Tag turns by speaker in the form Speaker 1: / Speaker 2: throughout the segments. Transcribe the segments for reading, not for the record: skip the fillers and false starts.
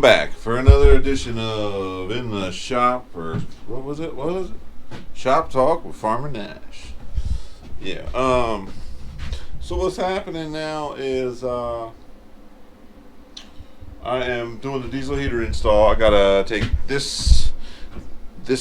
Speaker 1: back for another edition of In the Shop, or what was it? Shop Talk with Farmer Nash. Yeah. So what's happening now is I am doing the diesel heater install. I gotta take this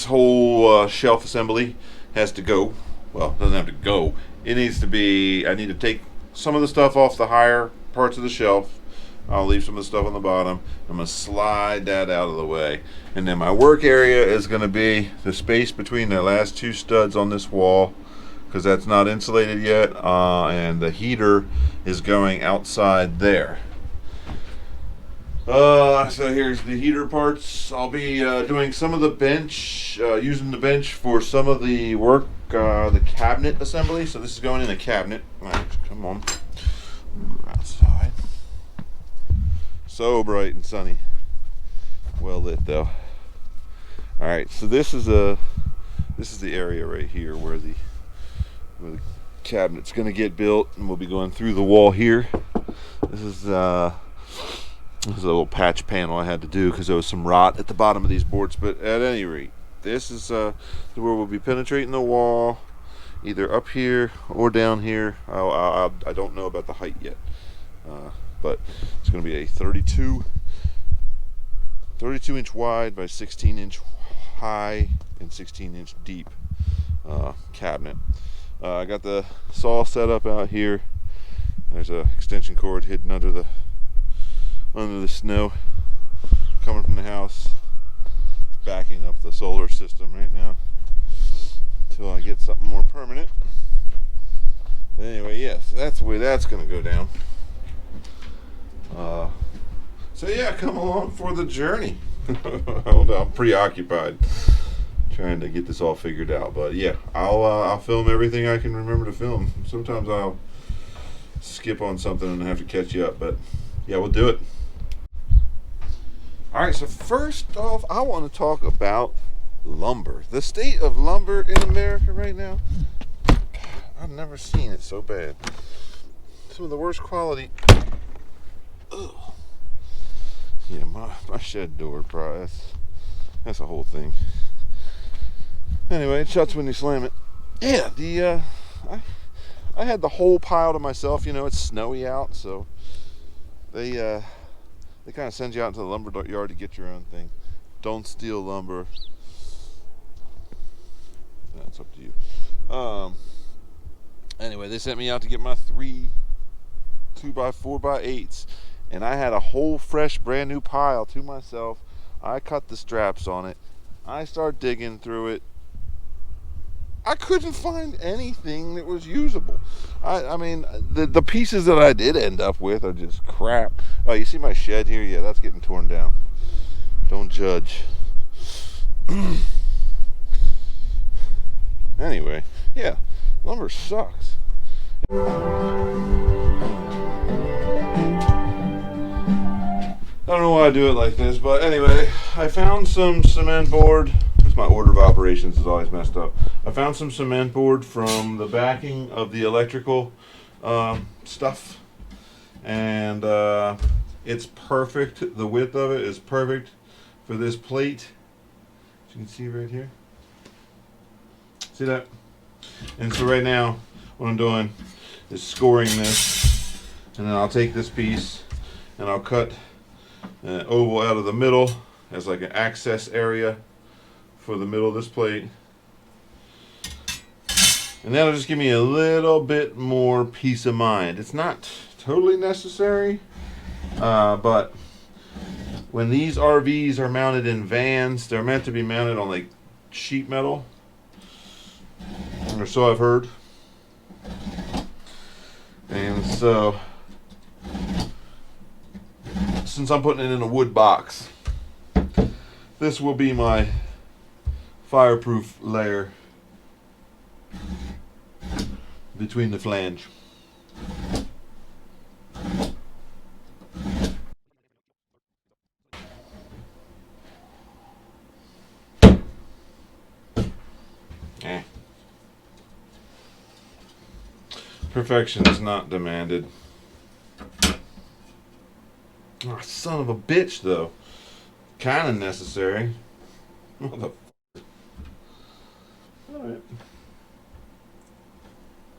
Speaker 1: whole shelf assembly has to go. Well, it doesn't have to go. It needs to be. I need to take some of the stuff off the higher parts of the shelf. I'll leave some of the stuff on the bottom. I'm going to slide that out of the way. And then my work area is going to be the space between the last two studs on this wall, because that's not insulated yet. And the heater is going outside there. So here's the heater parts. I'll be doing some of the bench, using the bench for some of the work, the cabinet assembly. So this is going in a cabinet. All right, come on. Outside. So bright and sunny. Well lit though. Alright, so this is the area right here where the cabinet's gonna get built, and we'll be going through the wall here. This is a little patch panel I had to do because there was some rot at the bottom of these boards, but at any rate, this is where we'll be penetrating the wall, either up here or down here. I don't know about the height yet. But it's going to be a 32 inch wide by 16 inch high and 16 inch deep cabinet. I got the saw set up out here. There's an extension cord hidden under the snow coming from the house. Backing up the solar system right now until I get something more permanent. Anyway, yes, that's the way that's going to go down. So yeah, come along for the journey. I'm preoccupied trying to get this all figured out, but yeah, I'll film everything I can remember to film. Sometimes I'll skip on something and have to catch you up, but yeah, we'll do it. Alright, so first off, I want to talk about lumber. The state of lumber in America right now, I've never seen it so bad. Some of the worst quality. Ugh. Yeah, my shed door, probably, that's a whole thing. Anyway, it shuts when you slam it. Yeah, I had the whole pile to myself. You know, it's snowy out, so they kind of send you out into the lumber yard to get your own thing. Don't steal lumber. That's up to you. Anyway, they sent me out to get my 3 2x4x8s. And I had a whole fresh brand new pile to myself. I cut the straps on it. I started digging through it. I couldn't find anything that was usable. I mean, the pieces that I did end up with are just crap. Oh, you see my shed here? Yeah, that's getting torn down. Don't judge. Anyway, yeah, lumber sucks. I don't know why I do it like this, but anyway, I found some cement board. My order of operations is always messed up. I found some cement board from the backing of the electrical stuff, and it's perfect. The width of it is perfect for this plate. As you can see right here. See that? And so right now, what I'm doing is scoring this, and then I'll take this piece and I'll cut an oval out of the middle as like an access area for the middle of this plate, and that'll just give me a little bit more peace of mind. It's not totally necessary, but when these RVs are mounted in vans, they're meant to be mounted on like sheet metal, or so I've heard. And so since I'm putting it in a wood box, this will be my fireproof layer between the flange. Perfection is not demanded. Oh, son of a bitch, though. kind of necessary. What the? All right.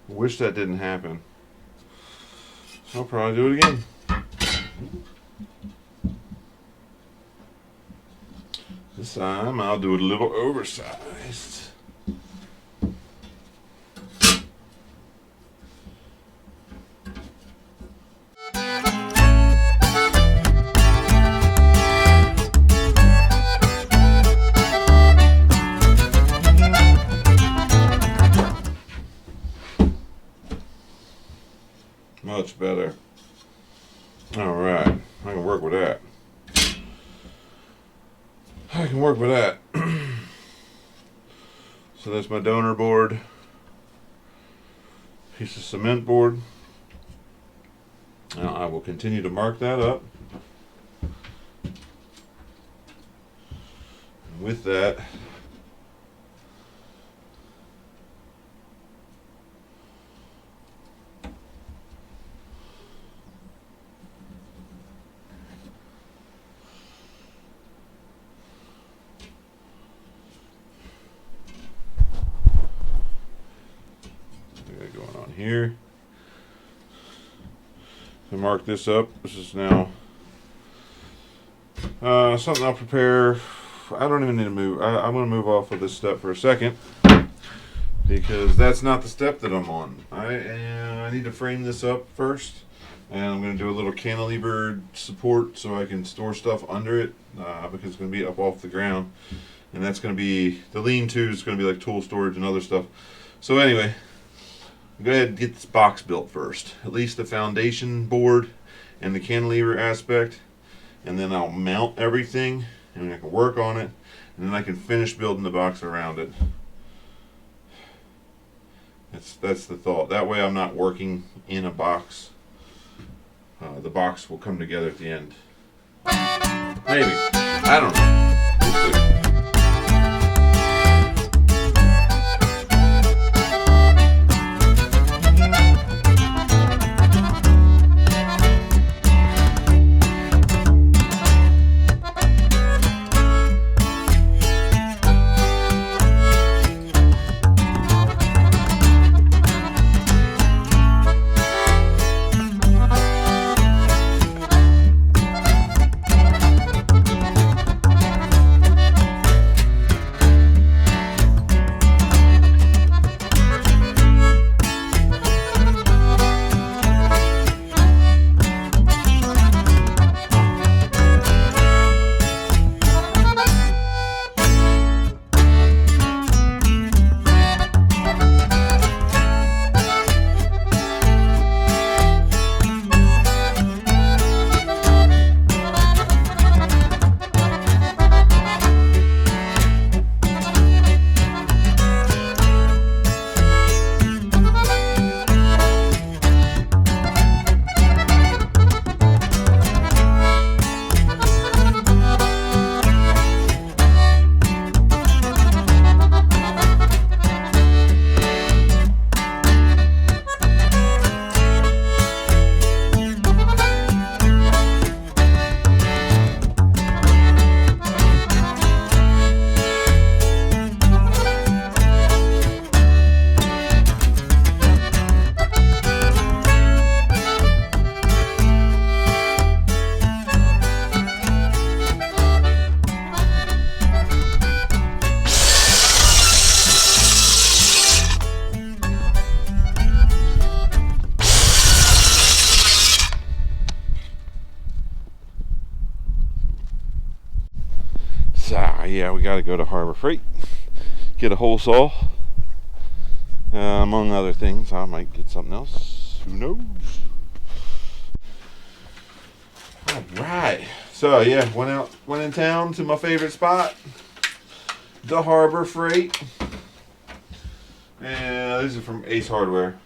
Speaker 1: Wish that didn't happen. I'll probably do it again. This time I'll do it a little oversized. Much better. All right, I can work with that. I can work with that. So that's my donor board. Piece of cement board. Now I will continue to mark that up. And with that, going on here. So mark this up. This is now something I'll prepare. I don't even need to move. I'm going to move off of this step for a second because that's not the step that I'm on. I need to frame this up first, and I'm going to do a little cantilever support so I can store stuff under it because it's going to be up off the ground, and that's going to be the lean-to is going to be like tool storage and other stuff. So anyway, go ahead and get this box built first, at least the foundation board and the cantilever aspect, and then I'll mount everything and I can work on it, and then I can finish building the box around it. That's the thought. That way I'm not working in a box. The box will come together at the end. Maybe. I don't know. We'll see. Yeah, we got to go to Harbor Freight, get a hole saw, among other things. I might get something else, who knows. All right, so yeah, went in town to my favorite spot, the Harbor Freight, and these are from Ace Hardware.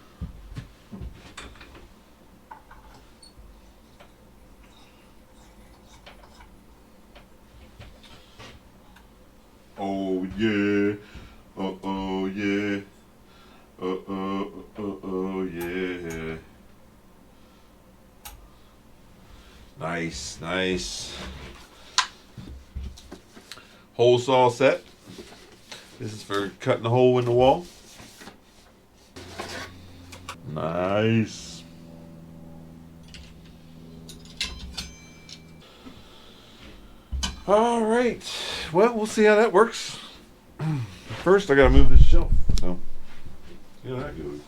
Speaker 1: Oh yeah, oh yeah, oh yeah. Nice. hole saw set. This is for cutting the hole in the wall. Nice. All right. Well, we'll see how that works. First, I gotta move this shelf. So, see how that goes.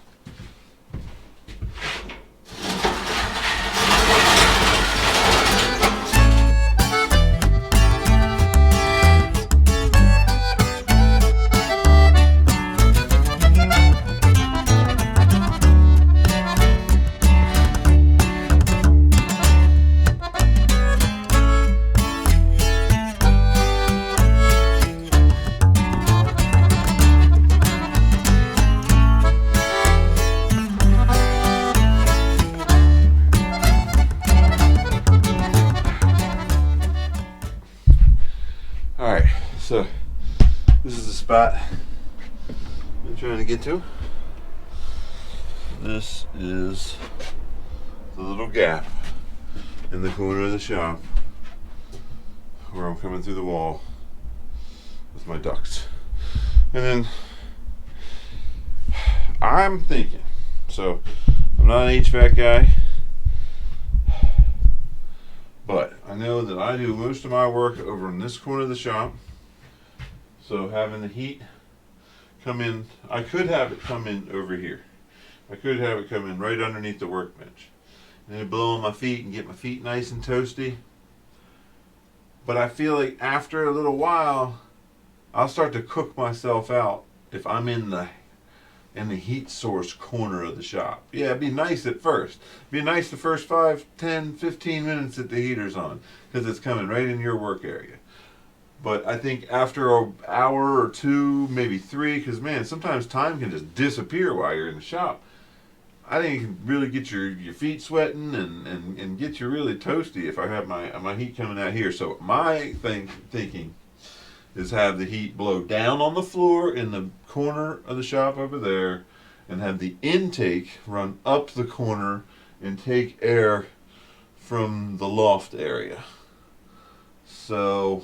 Speaker 1: Alright, so this is the spot I'm trying to get to. This is the little gap in the corner of the shop where I'm coming through the wall with my ducts. And then I'm thinking, so I'm not an HVAC guy, but I know that I do most of my work over in this corner of the shop. So having the heat come in, I could have it come in over here. I could have it come in right underneath the workbench. And then blow on my feet and get my feet nice and toasty. But I feel like after a little while, I'll start to cook myself out if I'm in the heat source corner of the shop. Yeah, it'd be nice at first. It'd be nice the first 5, 10, 15 minutes that the heater's on, because it's coming right in your work area. But I think after an hour or two, maybe 3, because man, sometimes time can just disappear while you're in the shop. I think you can really get your feet sweating and get you really toasty if I have my heat coming out here. So my thinking is have the heat blow down on the floor in the corner of the shop over there, and have the intake run up the corner and take air from the loft area. So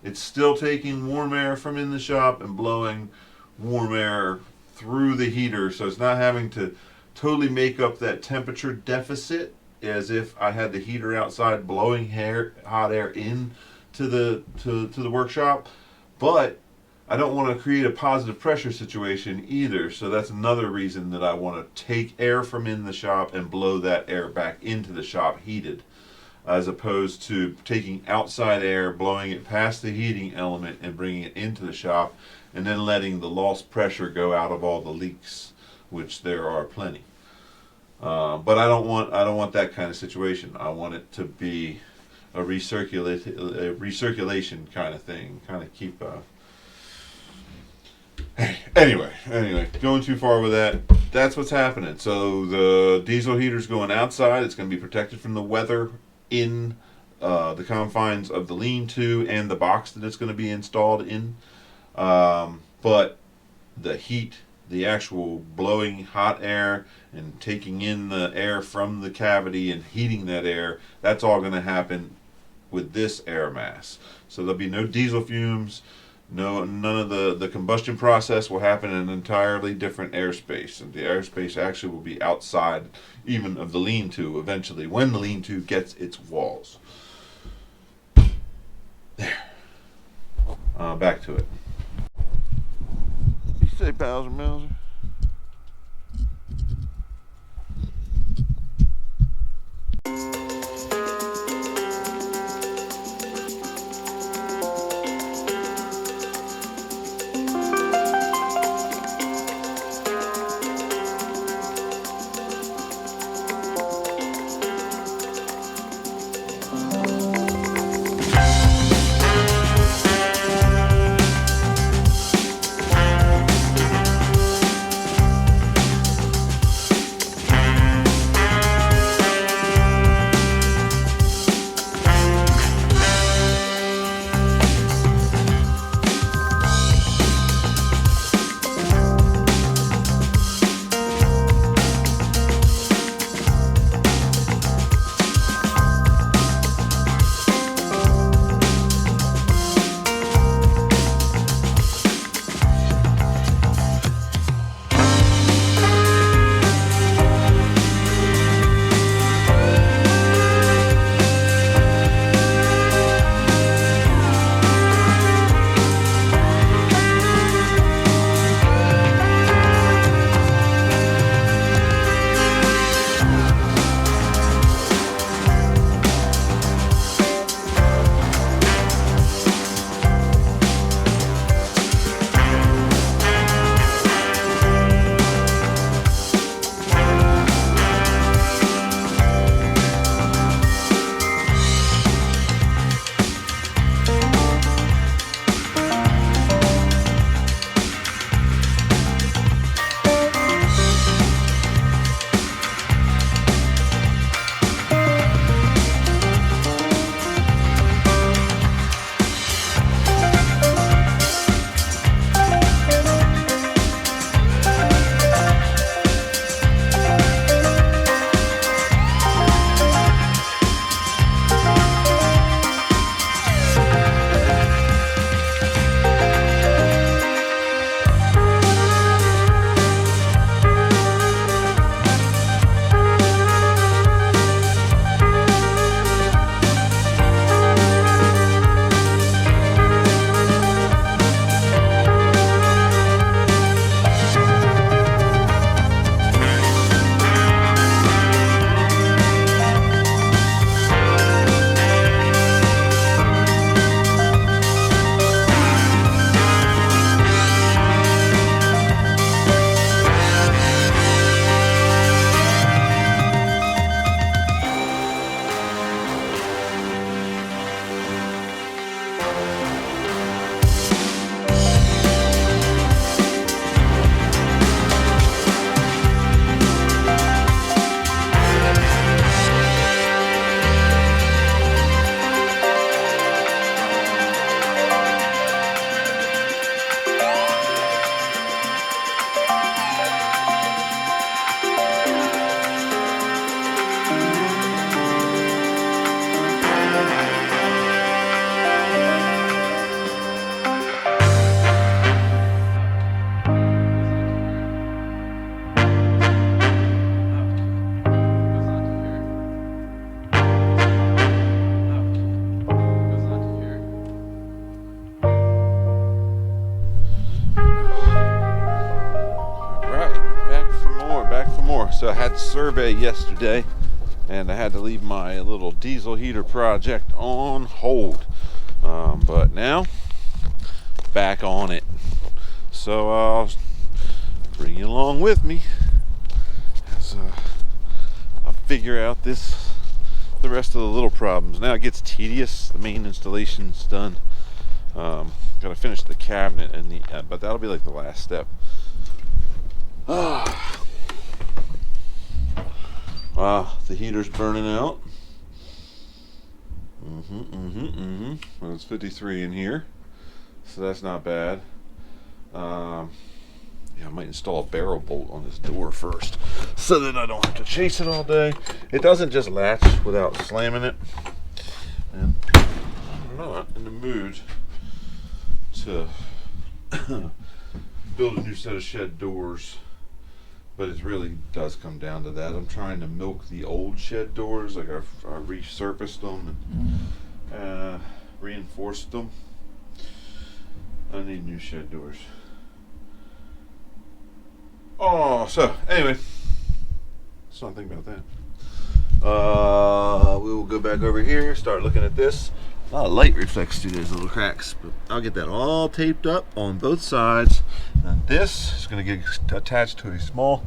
Speaker 1: it's still taking warm air from in the shop and blowing warm air through the heater, so it's not having to totally make up that temperature deficit as if I had the heater outside blowing hot air in to the workshop. But I don't want to create a positive pressure situation either, so that's another reason that I want to take air from in the shop and blow that air back into the shop heated, as opposed to taking outside air, blowing it past the heating element and bringing it into the shop, and then letting the lost pressure go out of all the leaks, which there are plenty. But I don't want that kind of situation. I want it to be a recirculation kind of thing, kind of keep anyway, going too far with that. That's what's happening. So the diesel heater's going outside. It's going to be protected from the weather in the confines of the lean-to and the box that it's going to be installed in. But the heat, the actual blowing hot air and taking in the air from the cavity and heating that air, that's all going to happen with this air mass. So there'll be no diesel fumes, none of the combustion process will happen in an entirely different airspace. And the airspace actually will be outside even of the lean-to eventually, when the lean-to gets its walls. There. Back to it. You say Bowser Mouser? So I had survey yesterday, and I had to leave my little diesel heater project on hold. But now, back on it. So I'll bring you along with me as I'll figure out the rest of the little problems. Now it gets tedious. The main installation's done. Gotta finish the cabinet, and but that'll be like the last step. The heater's burning out. Well, it's 53 in here, so that's not bad. Yeah, I might install a barrel bolt on this door first, so that I don't have to chase it all day. It doesn't just latch without slamming it, and I'm not in the mood to build a new set of shed doors, but it really does come down to that. I'm trying to milk the old shed doors. Like I resurfaced them and reinforced them. I need new shed doors. Oh, so anyway, let's not think about that. We will go back over here, start looking at this. A lot of light reflects through those little cracks, but I'll get that all taped up on both sides. And this is going to get attached to a small,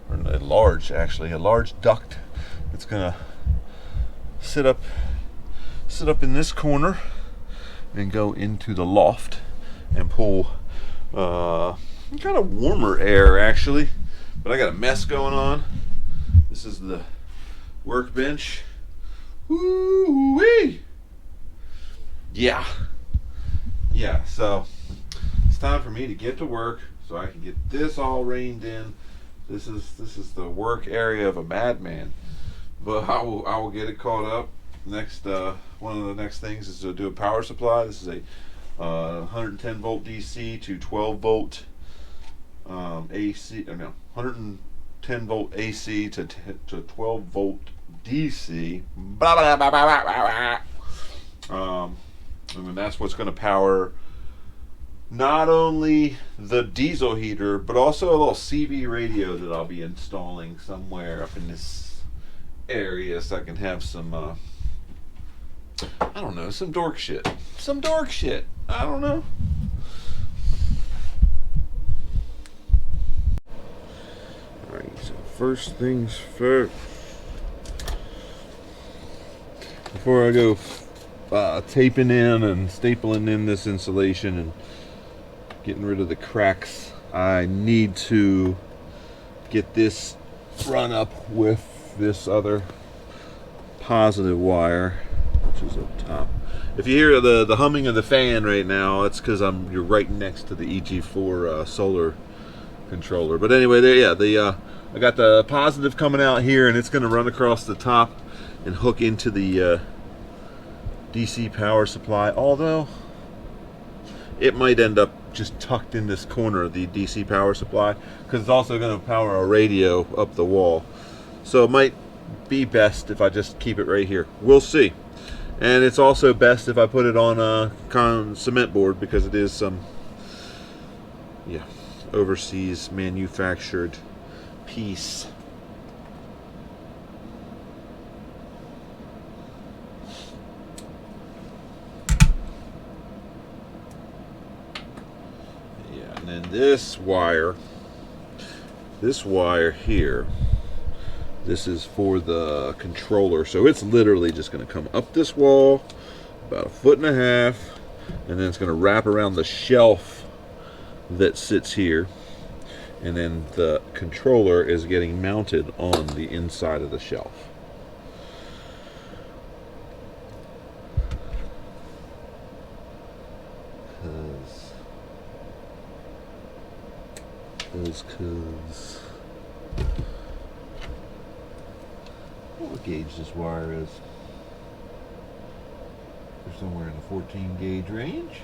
Speaker 1: or a large duct that's going to sit up in this corner and go into the loft and pull kind of warmer air, actually. But I got a mess going on. This is the workbench. Woo-wee! Yeah, so it's time for me to get to work so I can get this all reined in. This is the work area of a madman, but I will get it caught up. Next, one of the next things is to do a power supply. This is a 110 volt DC to 12 volt AC. No, 110 volt AC to 12 volt DC. Blah, blah, blah, blah, blah, blah. And that's what's going to power not only the diesel heater, but also a little CB radio that I'll be installing somewhere up in this area, so I can have some, I don't know, some dork shit. I don't know. Alright, so first things first. Before I go taping in and stapling in this insulation and getting rid of the cracks, I need to get this run up with this other positive wire, which is up top. If you hear the humming of the fan right now, it's because you're right next to the EG4 solar controller. But anyway, I got the positive coming out here, and it's going to run across the top and hook into the DC power supply, although it might end up just tucked in this corner of the DC power supply, because it's also going to power a radio up the wall. So it might be best if I just keep it right here. We'll see. And it's also best if I put it on a cement board, because it is some overseas manufactured piece. And then this wire here, this is for the controller. So it's literally just going to come up this wall about 1.5 feet, and then it's going to wrap around the shelf that sits here, and then the controller is getting mounted on the inside of the shelf. What gauge this wire is? They're somewhere in the 14 gauge range.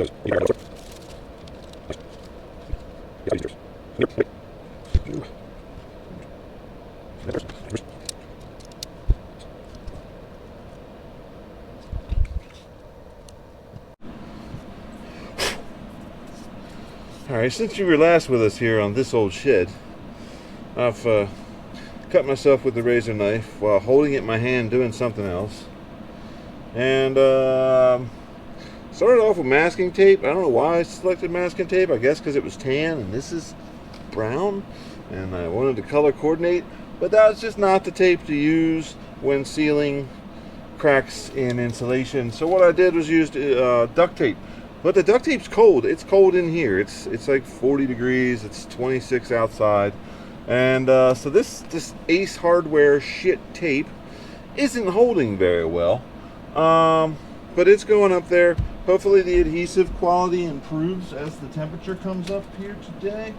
Speaker 1: Alright, since you were last with us here on this old shed, I've cut myself with the razor knife while holding it in my hand doing something else. And started off with masking tape. I don't know why I selected masking tape. I guess because it was tan and this is brown. And I wanted to color coordinate. But that's just not the tape to use when sealing cracks in insulation. So what I did was used duct tape. But the duct tape's cold. It's cold in here. It's like 40 degrees. It's 26 outside. And so this Ace Hardware shit tape isn't holding very well. But it's going up there. Hopefully the adhesive quality improves as the temperature comes up here today.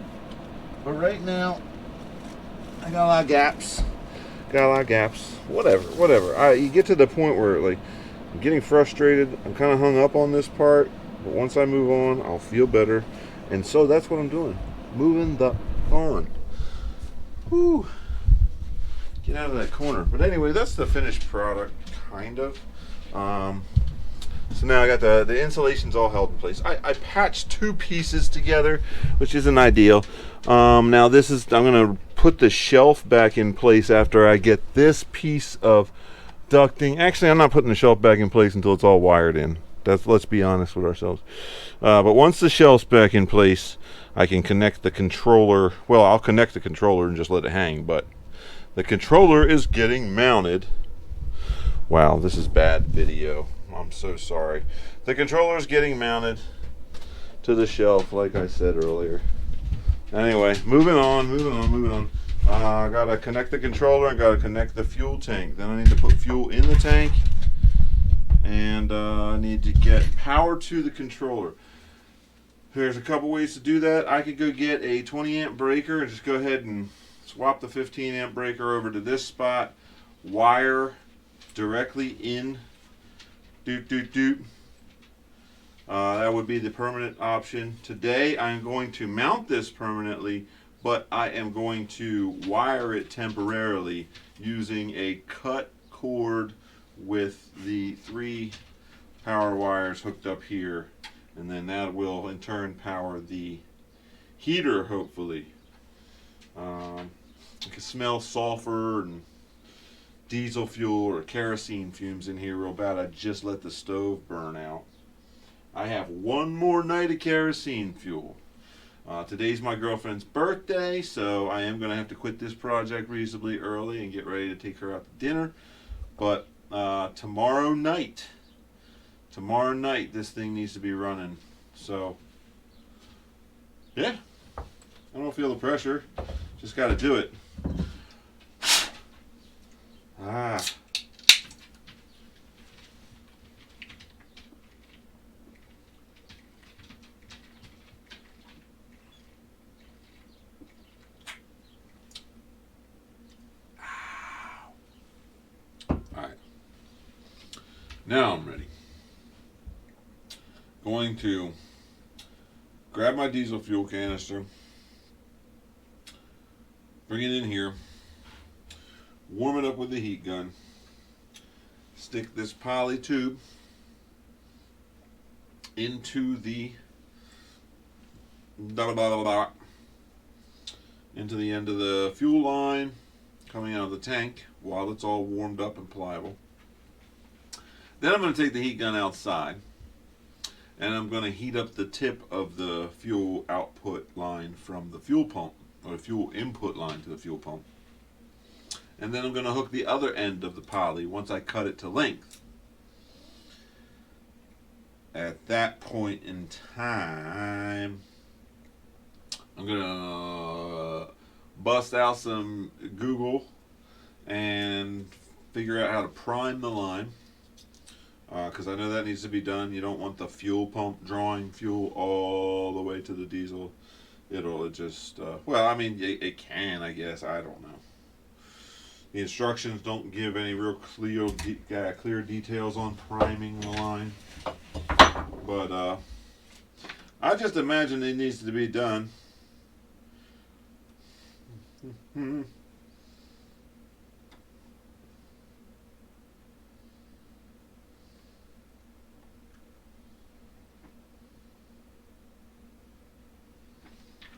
Speaker 1: But right now, I got a lot of gaps. Whatever. You get to the point where like I'm getting frustrated. I'm kind of hung up on this part. But once I move on, I'll feel better. And so that's what I'm doing. Moving the on. Whew. Get out of that corner. But anyway, that's the finished product, kind of. So now I got the insulation's all held in place. I patched two pieces together, which isn't ideal. Now I'm going to put the shelf back in place after I get this piece of ducting. Actually, I'm not putting the shelf back in place until it's all wired in. Let's be honest with ourselves. But once the shelf's back in place, I can connect the controller. Well, I'll connect the controller and just let it hang, but the controller is getting mounted. Wow, this is bad video. I'm so sorry. The controller is getting mounted to the shelf, like I said earlier. Anyway, moving on. I gotta connect the controller. I gotta connect the fuel tank. Then I need to put fuel in the tank. And I need to get power to the controller. There's a couple ways to do that. I could go get a 20 amp breaker and just go ahead and swap the 15 amp breaker over to this spot, wire directly in, that would be the permanent option. Today I'm going to mount this permanently, but I am going to wire it temporarily using a cut cord with the 3 power wires hooked up here, and then that will in turn power the heater, hopefully. I can smell sulfur and diesel fuel or kerosene fumes in here real bad. I just let the stove burn out. I have one more night of kerosene fuel. Today's my girlfriend's birthday, so I am going to have to quit this project reasonably early and get ready to take her out to dinner. But tomorrow night this thing needs to be running. So yeah, I don't feel the pressure, just got to do it. Alright, now I'm ready. Going to grab my diesel fuel canister, bring it in here, warm it up with the heat gun, stick this poly tube into the end of the fuel line coming out of the tank while it's all warmed up and pliable. Then I'm going to take the heat gun outside and I'm going to heat up the tip of the fuel output line from the fuel pump, or fuel input line to the fuel pump. And then I'm going to hook the other end of the poly once I cut it to length. At that point in time, I'm going to bust out some Google and figure out how to prime the line. Because I know that needs to be done. You don't want the fuel pump drawing fuel all the way to the diesel. It just, well, I mean, it can, I guess. I don't know. The instructions don't give any real clear details on priming the line. But I just imagine it needs to be done.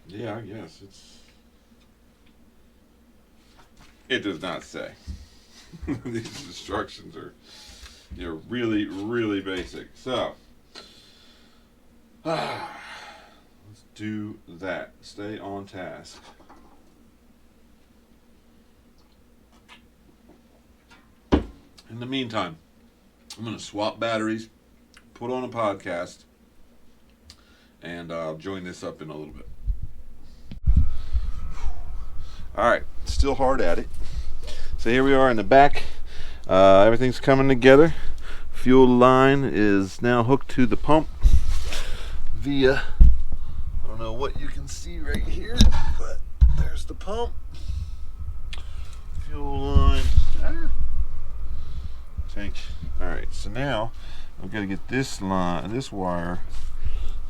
Speaker 1: Yeah, I guess it does not say. These instructions are really, really basic. So let's do that. Stay on task. In the meantime, I'm going to swap batteries, put on a podcast, and I'll join this up in a little bit. Alright, still hard at it. So here we are in the back. Everything's coming together. Fuel line is now hooked to the pump via, I don't know what you can see right here, but there's the pump. Fuel line. Tank. Alright, so now I've got to get this wire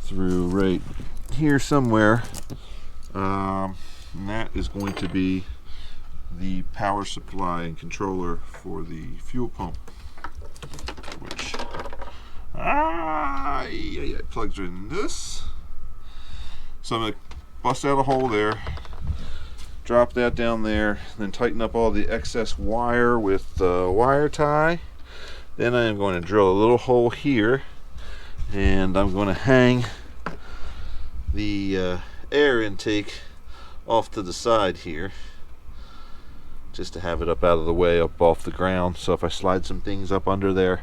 Speaker 1: through right here somewhere. And that is going to be the power supply and controller for the fuel pump, which plugs right in this. So I'm going to bust out a hole there, drop that down there, then tighten up all the excess wire with wire tie. Then I am going to drill a little hole here, and I'm going to hang the air intake off to the side here, just to have it up out of the way, up off the ground, so if I slide some things up under there,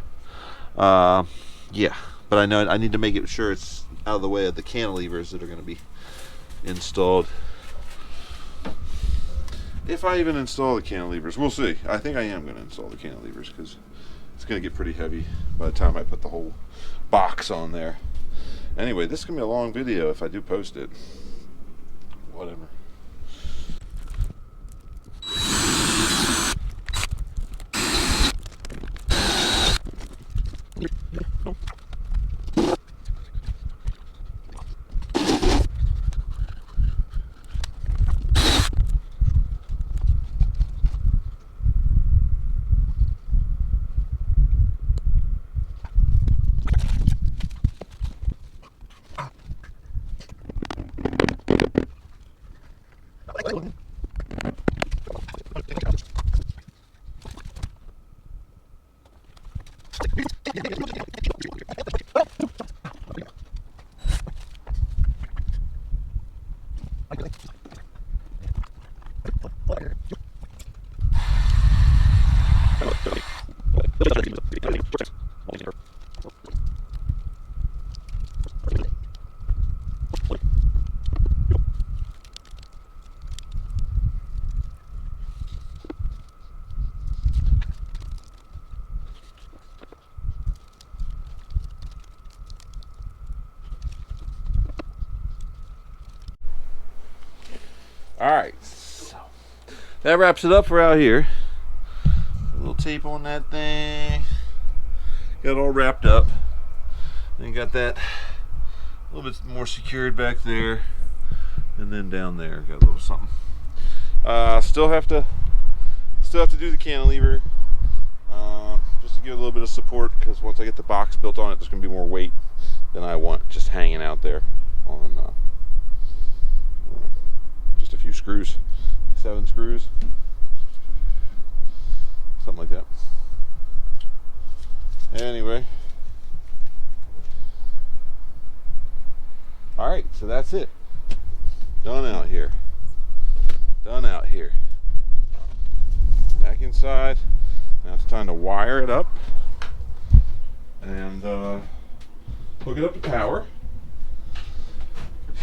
Speaker 1: yeah, but I know I need to make it sure it's out of the way of the cantilevers that are going to be installed. If I even install the cantilevers, we'll see. I think I am going to install the cantilevers because it's going to get pretty heavy by the time I put the whole box on there. Anyway, this is going to be a long video if I do post it. Whatever. Alright, so that wraps it up for out here. A little tape on that thing. Got it all wrapped up. Then got that a little bit more secured back there. And then down there, got a little something. Still have to do the cantilever. Just to give it a little bit of support, because once I get the box built on it, there's going to be more weight than I want just hanging out there on just a few screws, 7 screws, something like that. Anyway, all right, so that's it. Done out here. Done out here. Back inside. Now it's time to wire it up and hook it up to power.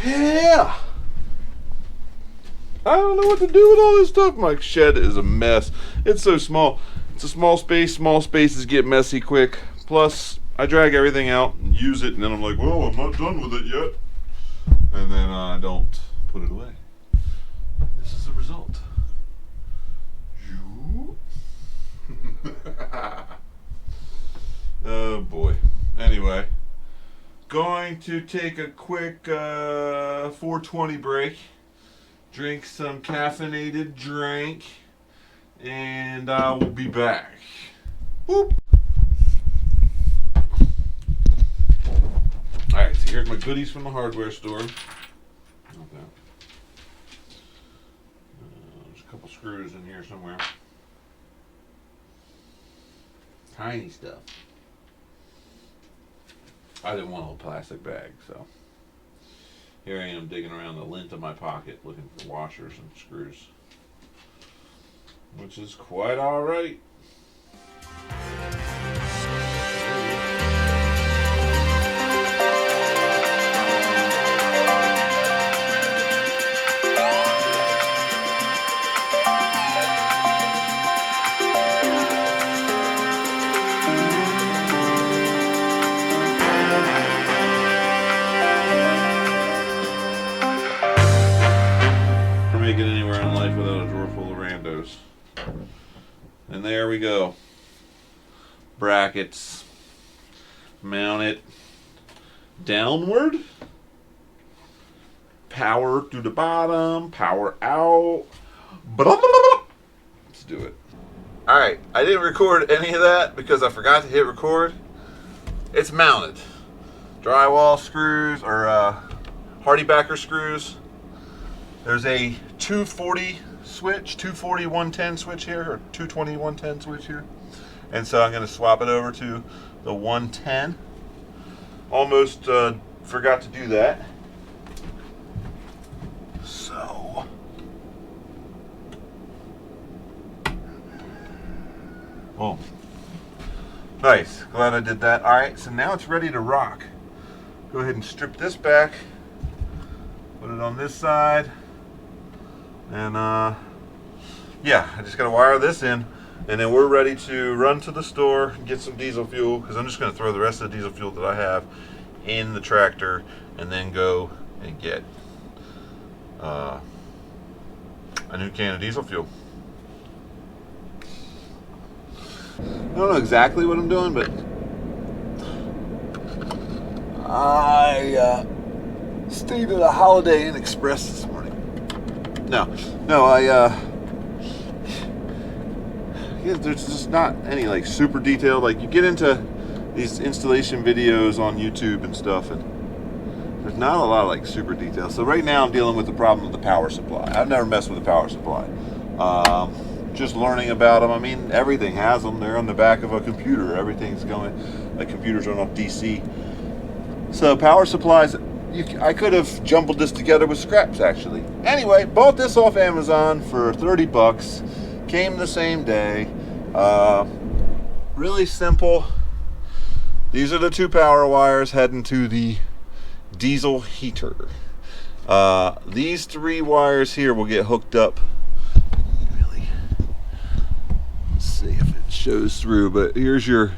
Speaker 1: Yeah! I don't know what to do with all this stuff. My shed is a mess. It's so small. It's a small space. Small spaces get messy quick. Plus, I drag everything out and use it, and then I'm like, well, I'm not done with it yet. And then I don't put it away. This is the result. Oh boy. Anyway, Going to take a quick 420 break, drink some caffeinated drink, and I will be back. Whoop. Alright, so here's my goodies from the hardware store. Not that. There's a couple screws in here somewhere. Tiny stuff. I didn't want a little plastic bag, so here I am digging around the lint of my pocket looking for washers and screws, which is quite alright. Make it anywhere in life without a drawer full of randos. And there we go. Brackets. Mount it downward. Power to the bottom. Power out. Let's do it. Alright, I didn't record any of that because I forgot to hit record. It's mounted. Drywall screws or Hardy backer screws. There's a 240 switch, 240 110 switch here, or 220 110 switch here. And so I'm going to swap it over to the 110. Almost forgot to do that. So, oh, nice. Glad I did that. All right, so now it's ready to rock. Go ahead and strip this back. Put it on this side. And yeah, I just gotta wire this in, and then we're ready to run to the store and get some diesel fuel, because I'm just gonna throw the rest of the diesel fuel that I have in the tractor and then go and get a new can of diesel fuel. I don't know exactly what I'm doing, but I stayed at a Holiday Inn Express this morning. There's just not any like super detailed. Like you get into these installation videos on YouTube and stuff, and there's not a lot of like super detail. So right now I'm dealing with the problem of the power supply. I've never messed with the power supply. Just learning about them. I mean, everything has them. They're on the back of a computer. Everything's going. Like computers run off DC. So power supplies. I could have jumbled this together with scraps actually. Anyway, bought this off Amazon for 30 bucks. Came the same day. Really simple. These are the two power wires heading to the diesel heater. These three wires here will get hooked up. Let's see if it shows through, but here's your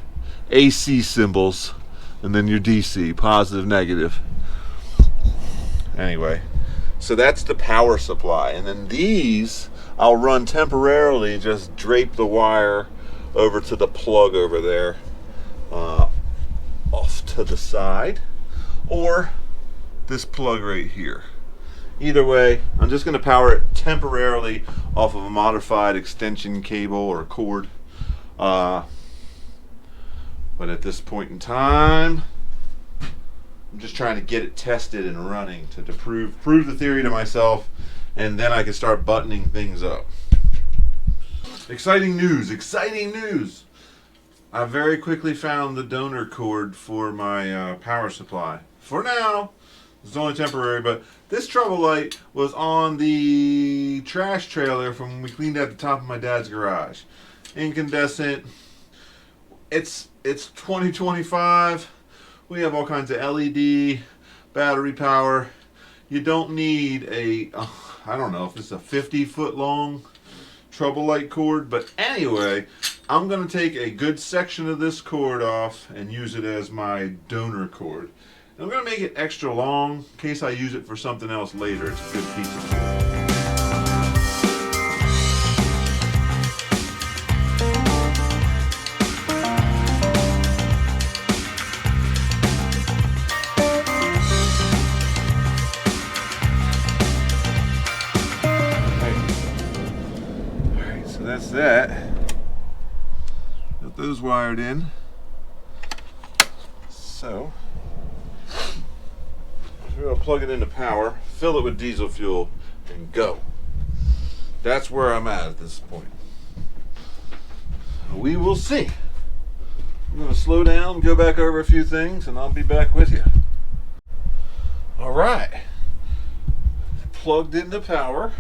Speaker 1: AC symbols and then your DC, positive, negative. Anyway, so that's the power supply, and then these I'll run temporarily, just drape the wire over to the plug over there, off to the side, or this plug right here. Either way, I'm just going to power it temporarily off of a modified extension cable or cord, but at this point in time I'm just trying to get it tested and running to prove the theory to myself, and then I can start buttoning things up. Exciting news, exciting news! I very quickly found the donor cord for my power supply. For now, it's only temporary, but this trouble light was on the trash trailer from when we cleaned out the top of my dad's garage. Incandescent. It's 2025. We have all kinds of LED, battery power. You don't need a, I don't know if it's a 50-foot long trouble light cord, but anyway, I'm going to take a good section of this cord off and use it as my donor cord. And I'm going to make it extra long in case I use it for something else later. It's a good piece of cord. those wired in. So we're going to plug it into power, fill it with diesel fuel, and go. That's where I'm at this point. We will see. I'm going to slow down, go back over a few things, and I'll be back with you. All right. Plugged into power.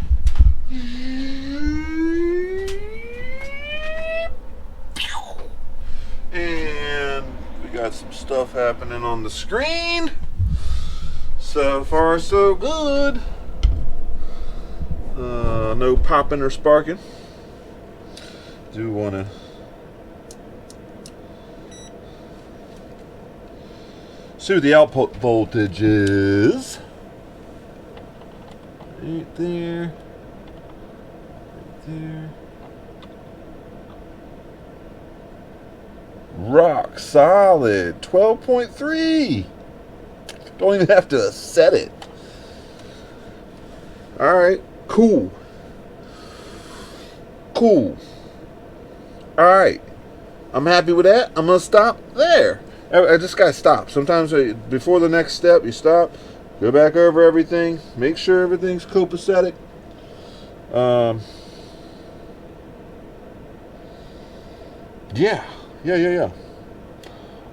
Speaker 1: And we got some stuff happening on the screen. So far, so good. No popping or sparking. Do want to see what the output voltage is. Right there. Right there. Rock solid. 12.3. Don't even have to set it. Alright. Cool. Cool. Alright. I'm happy with that. I'm going to stop there. I just got to stop. Sometimes before the next step, you stop. Go back over everything. Make sure everything's copacetic. Yeah.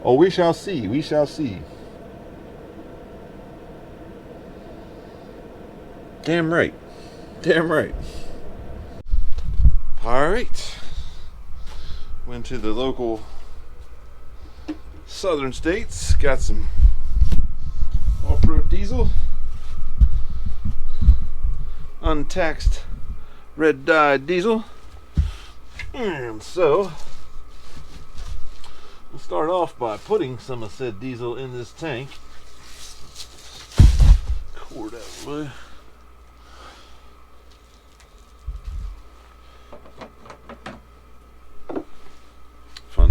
Speaker 1: Oh, we shall see. We shall see. Damn right. Damn right. All right. Went to the local Southern States. Got some off-road diesel. Untaxed red dye diesel. And so we'll start off by putting some of said diesel in this tank. Cord out of the way.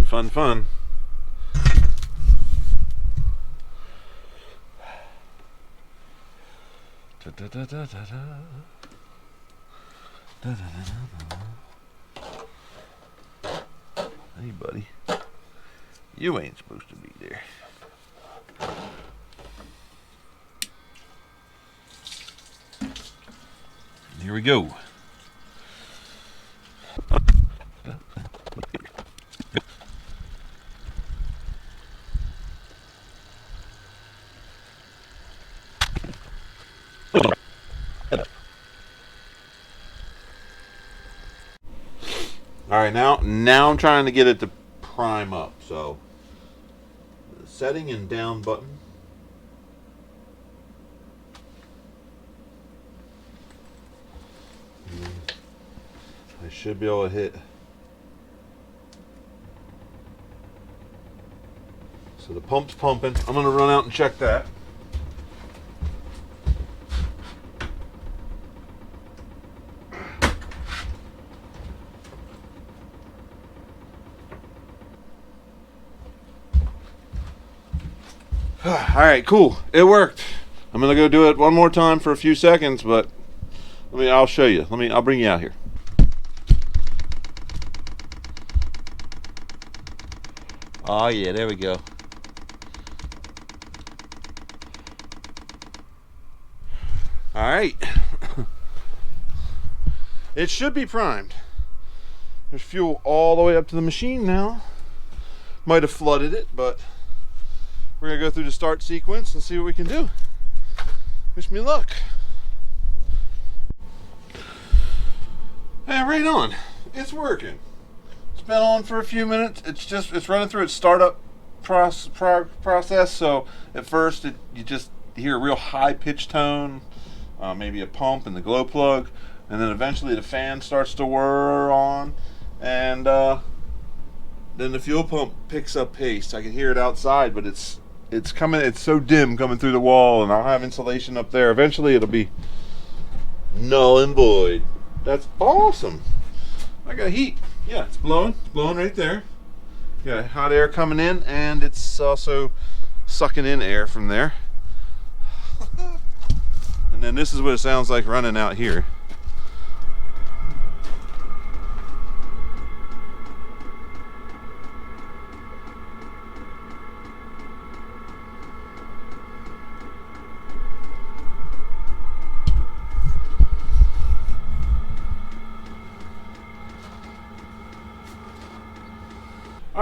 Speaker 1: Fun. Hey, buddy. You ain't supposed to be there. Here we go. All right, now I'm trying to get it to prime up. So, the setting and down button. I should be able to hit. So the pump's pumping. I'm going to run out and check that. All right, cool. It worked. I'm gonna go do it one more time for a few seconds, but I'll show you. I'll bring you out here. Oh yeah, there we go. All right. It should be primed. There's fuel all the way up to the machine now. Might have flooded it, but we're gonna go through the start sequence and see what we can do. Wish me luck. Hey, right on. It's working. It's been on for a few minutes. It's running through its startup process. So at first you just hear a real high pitch tone, maybe a pump and the glow plug, and then eventually the fan starts to whir on, and then the fuel pump picks up pace. I can hear it outside, but it's coming. It's so dim coming through the wall, and I'll have insulation up there. Eventually, it'll be null and void. That's awesome. I got heat. Yeah, it's blowing right there. Yeah, hot air coming in, and it's also sucking in air from there. And then this is what it sounds like running out here.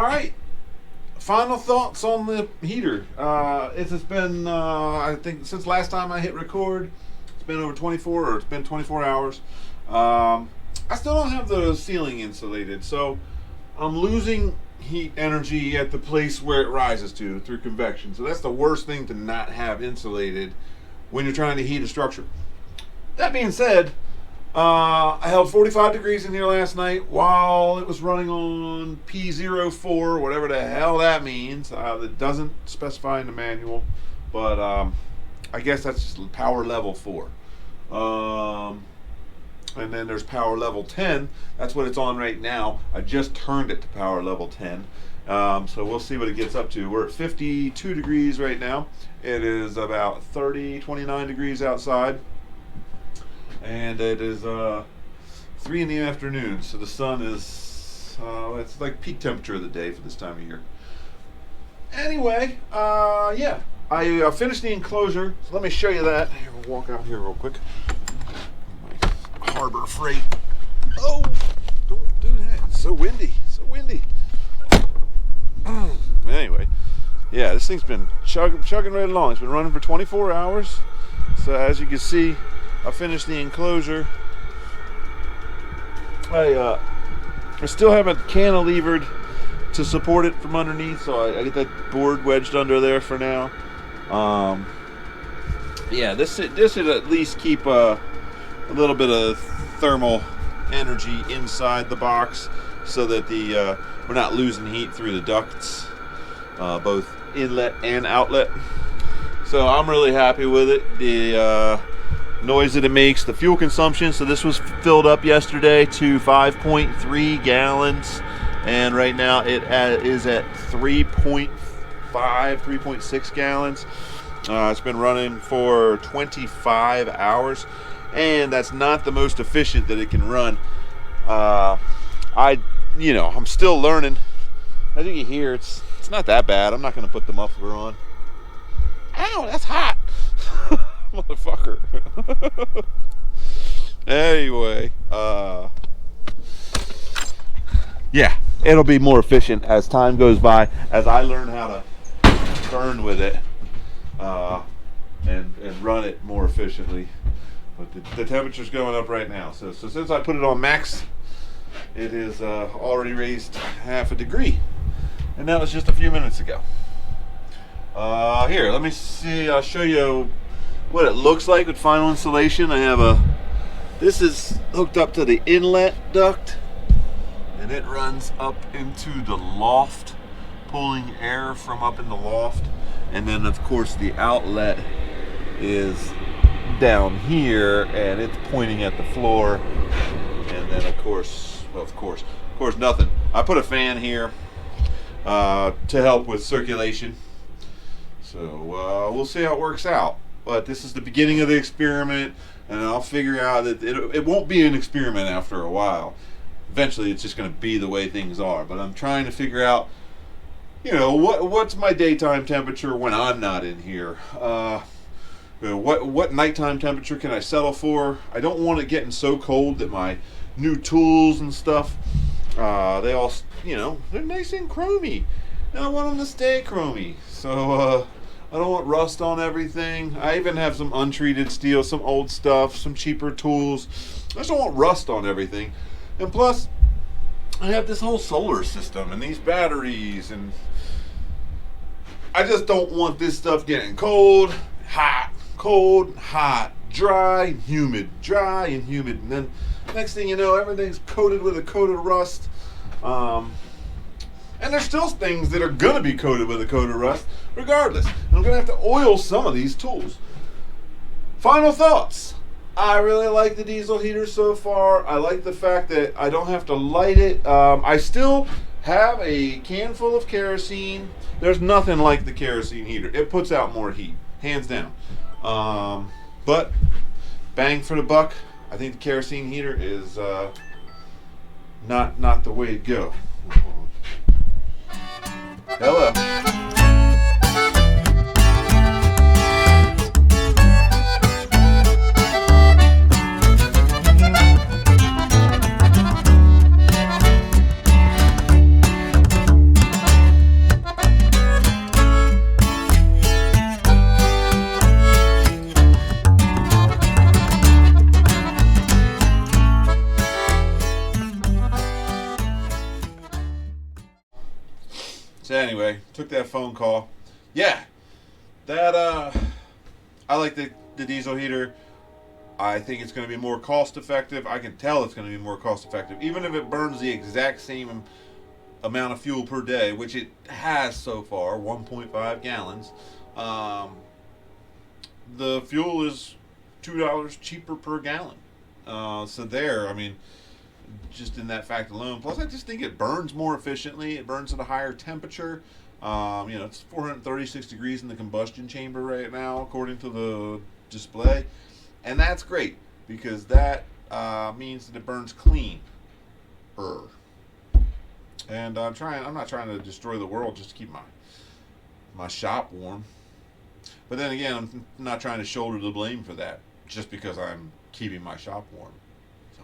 Speaker 1: right. Final thoughts on the heater. It's been, I think, since last time I hit record, it's been over 24, or it's been 24 hours. I still don't have the ceiling insulated, so I'm losing heat energy at the place where it rises to through convection. So that's the worst thing to not have insulated when you're trying to heat a structure. That being said, I held 45 degrees in here last night while it was running on P04, whatever the hell that means. It doesn't specify in the manual, but I guess that's just power level 4. And then there's power level 10. That's what it's on right now. I just turned it to power level 10. So we'll see what it gets up to. We're at 52 degrees right now. It is about 29 degrees outside. And it is 3 in the afternoon. So the sun is, it's like peak temperature of the day for this time of year. Anyway, yeah. I finished the enclosure. So let me show you that. Here, we'll walk out here real quick. Harbor Freight. Oh, don't do that. It's so windy. So windy. Anyway, yeah, this thing's been chugging right along. It's been running for 24 hours. So as you can see, I finished the enclosure. I still haven't cantilevered to support it from underneath, so I get that board wedged under there for now. Yeah, this should at least keep a little bit of thermal energy inside the box, so that we're not losing heat through the ducts, both inlet and outlet. So I'm really happy with it. The noise that it makes, the fuel consumption. So this was filled up yesterday to 5.3 gallons, and right now it is at 3.5, 3.6 gallons. It's been running for 25 hours. And that's not the most efficient that it can run. I'm still learning. I think you hear it's not that bad. I'm not going to put the muffler on. Ow, that's hot, motherfucker. Anyway, yeah, it'll be more efficient as time goes by, as I learn how to burn with it, and run it more efficiently. But the temperature's going up right now. So since I put it on max, it is already raised half a degree. And that was just a few minutes ago. Here, let me see. I'll show you what it looks like with final installation. I have this is hooked up to the inlet duct, and it runs up into the loft, pulling air from up in the loft. And then, of course, the outlet is down here, and it's pointing at the floor. And then of course nothing. I put a fan here to help with circulation, so we'll see how it works out. But this is the beginning of the experiment, and I'll figure out that it won't be an experiment after a while. Eventually it's just going to be the way things are, but I'm trying to figure out, what's my daytime temperature when I'm not in here. What nighttime temperature can I settle for? I don't want it getting so cold that my new tools and stuff, they all, they're nice and chromy, and I want them to stay chromy. So I don't want rust on everything. I even have some untreated steel, some old stuff, some cheaper tools. I just don't want rust on everything. And plus, I have this whole solar system and these batteries, and I just don't want this stuff getting cold, hot, dry and humid, and then next thing you know, everything's coated with a coat of rust. And there's still things that are going to be coated with a coat of rust regardless. And I'm going to have to oil some of these tools. Final thoughts. I really like the diesel heater so far. I like the fact that I don't have to light it. I still have a can full of kerosene. There's nothing like the kerosene heater. It puts out more heat, hands down. But bang for the buck, I think the kerosene heater is not the way to go. Hello. took that phone call. Yeah, that I like the diesel heater. I think it's going to be more cost effective. I can tell it's going to be more cost effective, even if it burns the exact same amount of fuel per day, which it has so far, 1.5 gallons. Um, the fuel is $2 cheaper per gallon. So there, I mean, just in that fact alone. Plus, I just think it burns more efficiently. It burns at a higher temperature. It's 436 degrees in the combustion chamber right now, according to the display, and that's great because that means that it burns clean. And I'm not trying to destroy the world just to keep my shop warm. But then again, I'm not trying to shoulder the blame for that just because I'm keeping my shop warm. So,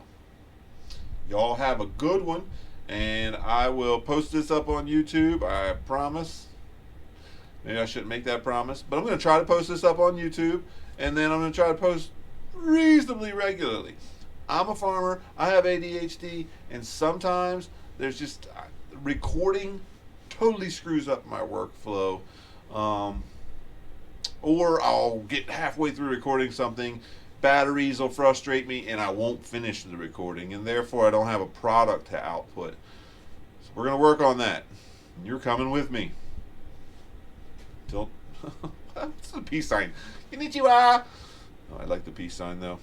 Speaker 1: y'all have a good one, and I will post this up on YouTube. I promise. Maybe I shouldn't make that promise, but I'm going to try to post this up on YouTube, and then I'm going to try to post reasonably regularly. I'm a farmer. I have ADHD, and sometimes there's just recording totally screws up my workflow. Or I'll get halfway through recording something, batteries will frustrate me, and I won't finish the recording, and therefore I don't have a product to output. So we're going to work on that. You're coming with me. What's the peace sign? Konnichiwa! Oh, I like the peace sign, though.